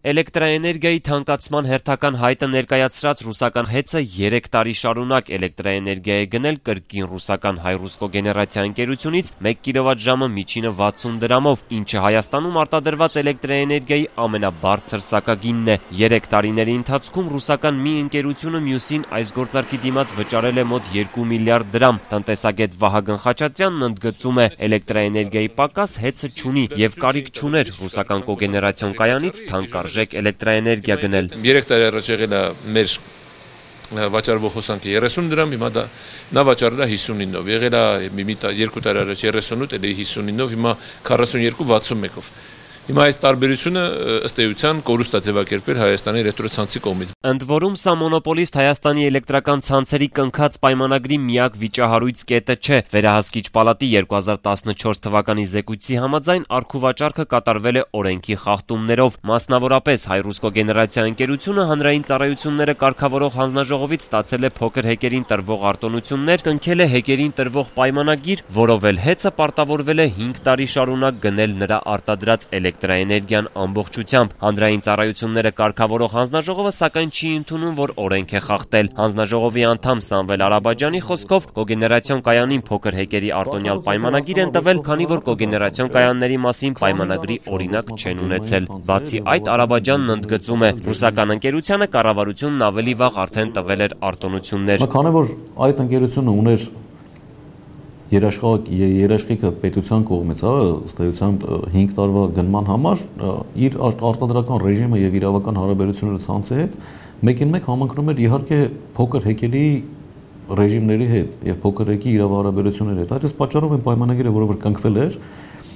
Էլեկտրաէներգիայի թանկացման հերթական հայտը ներկայացրած ռուսական ՀԵՑ-ը 3 տարի շարունակ էլեկտրաէներգիա է գնել կրկին ռուսական Հայրուսկո գեներացիա ընկերությունից 1 կՎտ-ժամը միջինը 60 դրամով, ինչը Հայաստանում արտադրված էլեկտրաէներգիայի ամենաբարձր սակագինն է։ 3 տարիների ընթացքում ռուսական մի ընկերությունը մյուսին այս գործարքի դիմաց վճարել է մոտ 2 միլիարդ դրամ։ Տնտեսագետ Վահագն Խաչատրյանն ընդգծում է, էլեկտրաէներգիայի պակաս ՀԵՑ-ը չունի եւ կարիք չուներ ռուսական կոգեներացիոն կայանից թանկարժեք էլեկտրաէներգիա գնել։ 3 տարի առաջ եղել է մեր վաճառվող հոսանքը 30 դրամ, հիմա նա վաճառել է 59-ով, եղել է 2 տարի առաջ 38, էլի 59-ով, հիմա 42-61-ով։ Հիմա այս տարբերությունը ըստ էության կորուստ է ձևակերպել Հայաստանի էլեկտրոցանցի կողմից։ Ընդ որում սա մոնոպոլիստ Հայաստանի էլեկտրական ցանցերի կնքած պայմանագրի միակ վիճահարույց կետը չէ։ Վերահսկիչ պալատի 2014 թվականի զեկույցի համաձայն առքուվաճառքը կատարվել է օրենքի խախտումներով։ Մասնավորապես Հայրուսկո գեներացիա ընկերությունը հանրային ծառայությունները կարգավորող հանձնաժողովից ստացել է փոքր հեկերին տրվող արտոնություններ, կնքել է հեկերին տրվող պայմանագիր, որով էլ ՀԵՑ-ը պարտավորվել է 5 տարի շարունակ գնել նրա արտադրած էլեկտրաէներգիան ամբողջությամբ։ Հանրային ծառայությունները կարգավորող հանձնաժողովը սակայն չի ընդունում, որ օրենք է խախտել։ Հանձնաժողովի անդամ Սամվել Արաբաջյանի խոսքով կոգեներացիոն կայանին փոքր հեկերի արտոնյալ պայմանագիր են տվել, քանի որ կոգեներացիոն կայանների մասին պայմանագրի օրինակ չեն ունեցել։ Բացի այդ, Արաբաջյանն ընդգծում է, ռուսական ընկերությանը կառավարությունն ավելի վաղ արդեն տվել էր արտոնություններ։ Քանի որ այդ ընկերությունը ուներ երաշխիքը պետության կողմից, ըստ էության 5 տարվա գնման համար իր արտադրական ռեժիմը եւ իրավական հարաբերությունները ցանցի հետ մեկին մեկ համընկնում էր իհարկե փոքր հեկերի ռեժիմների հետ եւ փոքր հեկի իրավահարաբերությունների հետ։ Այդ պատճառով այն պայմանագիրը, որը որ կնքվել էր,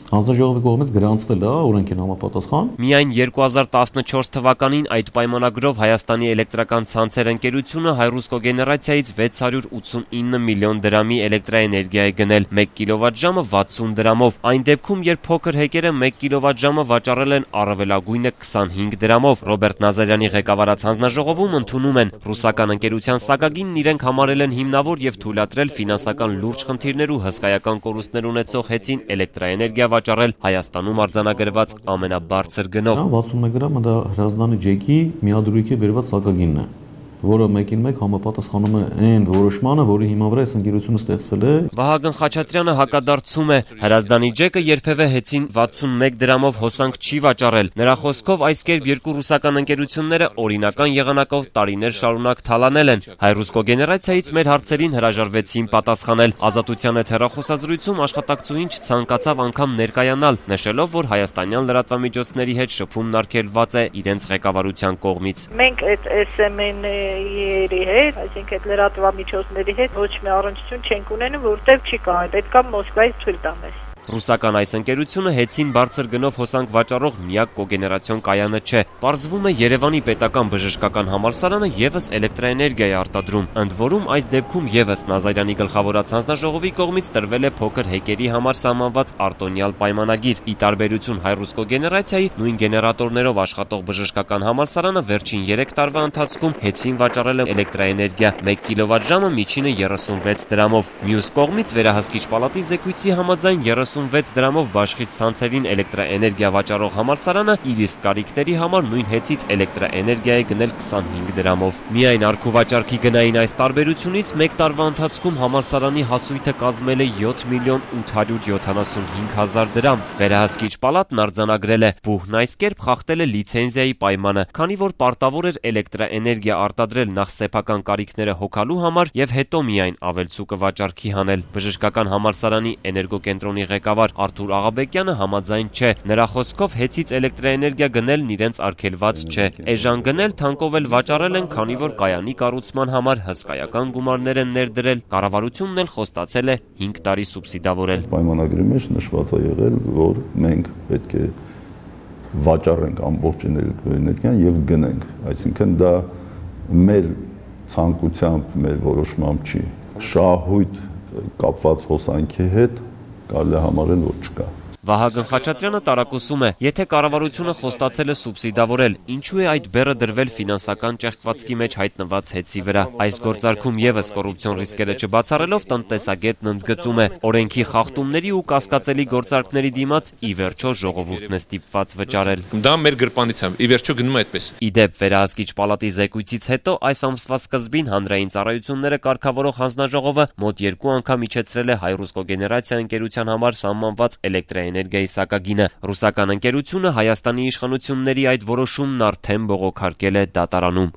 հանձնաժողովի կողմից գրանցվել է օրենքին համապատասխան։ Միայն 2014 թվականին այդ պայմանագրով Հայաստանի էլեկտրական ցանցեր ընկերությունը Հայրուսկո գեներացիայից 689 միլիոն դրամի էլեկտրաէներգիա է գնել 1 կՎտ-ժամը 60 դրամով։ Այն դեպքում, երբ փոքր հեկերը 1 կՎտ-ժամը վաճառել են առավելագույնը 25 դրամով։ Ռոբերտ Նազարյանի ղեկավարած հանձնաժողովում ընդունում են ռուսական ընկերության սակագինն իրենք համարել են հիմնավոր եւ թույլատրել ֆինանսական լուրջ խնդիրներ ու հսկայական կորուստներ ունեցող ՀԵՑ-ին էլեկտրաէներգիա վաճառել Հայաստանում արձանագրված ամենաբարձր գնով։ 61 գրամը դա հրազդանի ջեկի միադրույքի բերված սակագինն է, որը մեկին մեկ համապատասխանում է այն որոշմանը, որի հիման վրա այս ընկերությունը ստեղծվել է։ Վահագն Խաչատրյանը հակադարձում է, հրազդանի ջեկը երբևէ ՀԵՑ-ին 61 դրամով հոսանք չի վաճառել։ Նրա խոսքով այս կերպ երկու ռուսական ընկերությունները օրինական եղանակով տարիներ շարունակ թալանել են։ Հայրուսկո գեներացիայից մեր հարցերին հրաժարվեցին պատասխանել։ Ազատության հետ հեռախոսազրույցում աշխատակցուհին չցանկացավ անգամ ներկայանալ, նշելով, որ հայաստանյան լրատվամիջոցների հետ շփումն արգելված է իրենց ղեկավարության կողմից։ Մենք այդ SMN-երի հետ, այսինքն լրատվամիջոցների հետ ոչ մի առնչություն չենք ունենում, որտեղ չի կարող, պետք է Մոսկվայից թույլ տա մեզ։ Ռուսական այս ընկերությունը ՀԵՑ-ին բարձր գնով հոսանք վաճառող միակ կոգեներացիոն կայանը չէ։ Պարզվում է Երևանի պետական բժշկական համալսարանը եւս էլեկտրաէներգիա է արտադրում։ Ընդ որում այս դեպքում եւս Նազարյանի գլխավորած հանձնաժողովի կողմից տրվել է փոքր հեկերի համար սահմանված արտոնյալ պայմանագիր։ Ի տարբերություն Հայրուսկո գեներացիայի, նույն գեներատորներով աշխատող բժշկական համալսարանը վերջին 3 տարվա ընթացքում ՀԵՑ-ին վաճառել է էլեկտրաէներգիա 1 կՎտ-ժամը միջինը 36 դրամով։ Մյուս կողմից վերահսկիչ պալատի զեկույցի համաձայն 36 դրամով բաշխից ցանցերին էլեկտրաէներգիա վաճառող համալսարանը իր իսկ կարիքների համար նույն ՀԵՑ-ից էլեկտրաէներգիա է գնել 25 դրամով։ Միայն առքուվաճառքի գնային այս տարբերությունից 1 տարվա ընթացքում համալսարանի հասույթը կազմել է 7 միլիոն 875 հազար դրամ։ Վերահսկիչ պալատն արձանագրել է, բուհն այս կերպ խախտել է լիցենզիայի պայմանը, քանի որ պարտավոր էր էլեկտրաէներգիա արտադրել նախ սեփական կարիքները հոգալու համար եւ հետո միայն ավելցուկը վաճառքի հանել։ Բժշկական համալսարանի էներգոկենտրոնի ղեկավար Արթուր Աղաբեկյանը համաձայն չէ։ Նրա խոսքով ՀԵՑ-ից էլեկտրաէներգիա գնելն իրենց արգելված չէ։ Էժան գնել, թանկով էլ վաճառել են, քանի որ կայանի կառուցման համար հսկայական գումարներ են ներդրել։ Կառավարությունն էլ խոստացել է 5 տարի սուբսիդավորել։ Պայմանագրի մեջ նշված է եղել, որ մենք պետք է վաճառենք ամբողջ էներգիան եւ գնենք, այսինքն դա մեր ցանկությամբ, մեր որոշմամբ չի։ Շահույթ կապված հոսանքի հետ կարելի է համարել, որ չկա։ Վահագն Խաչատրյանը տարակուսում է, եթե կառավարությունը խոստացել է սուբսիդավորել, ինչու է այդ բեռը դրվել ֆինանսական ճեղքվածքի մեջ հայտնված հեծի վրա։ Այս գործարքում եւս կոռուպցիոն ռիսկերը չբացառելով տնտեսագետն ընդգծում է, օրենքի խախտումների ու կասկածելի գործարքների դիմաց ի վերջո ժողովուրդն է ստիպված վճարել։ Դա մեր գրպանիցությամբ ի վերջո գնում է այդպես։ Իդեպ վերահսկիչ պալատի զեկույցից հետո այս ամսվա սկզբին հանրային ծառայությունները կարգավորող հանձնաժողովը մոտ 2 անգամ իջեցրել է Հայ-Ռուսկոգեներացիա ընկերության համար սահմանված էլեկտրաէներգիայի սակագինը։ Ռուսական ընկերությունը Հայաստանի իշխանությունների այդ որոշումն արդեն բողոքարկել է դատարանում։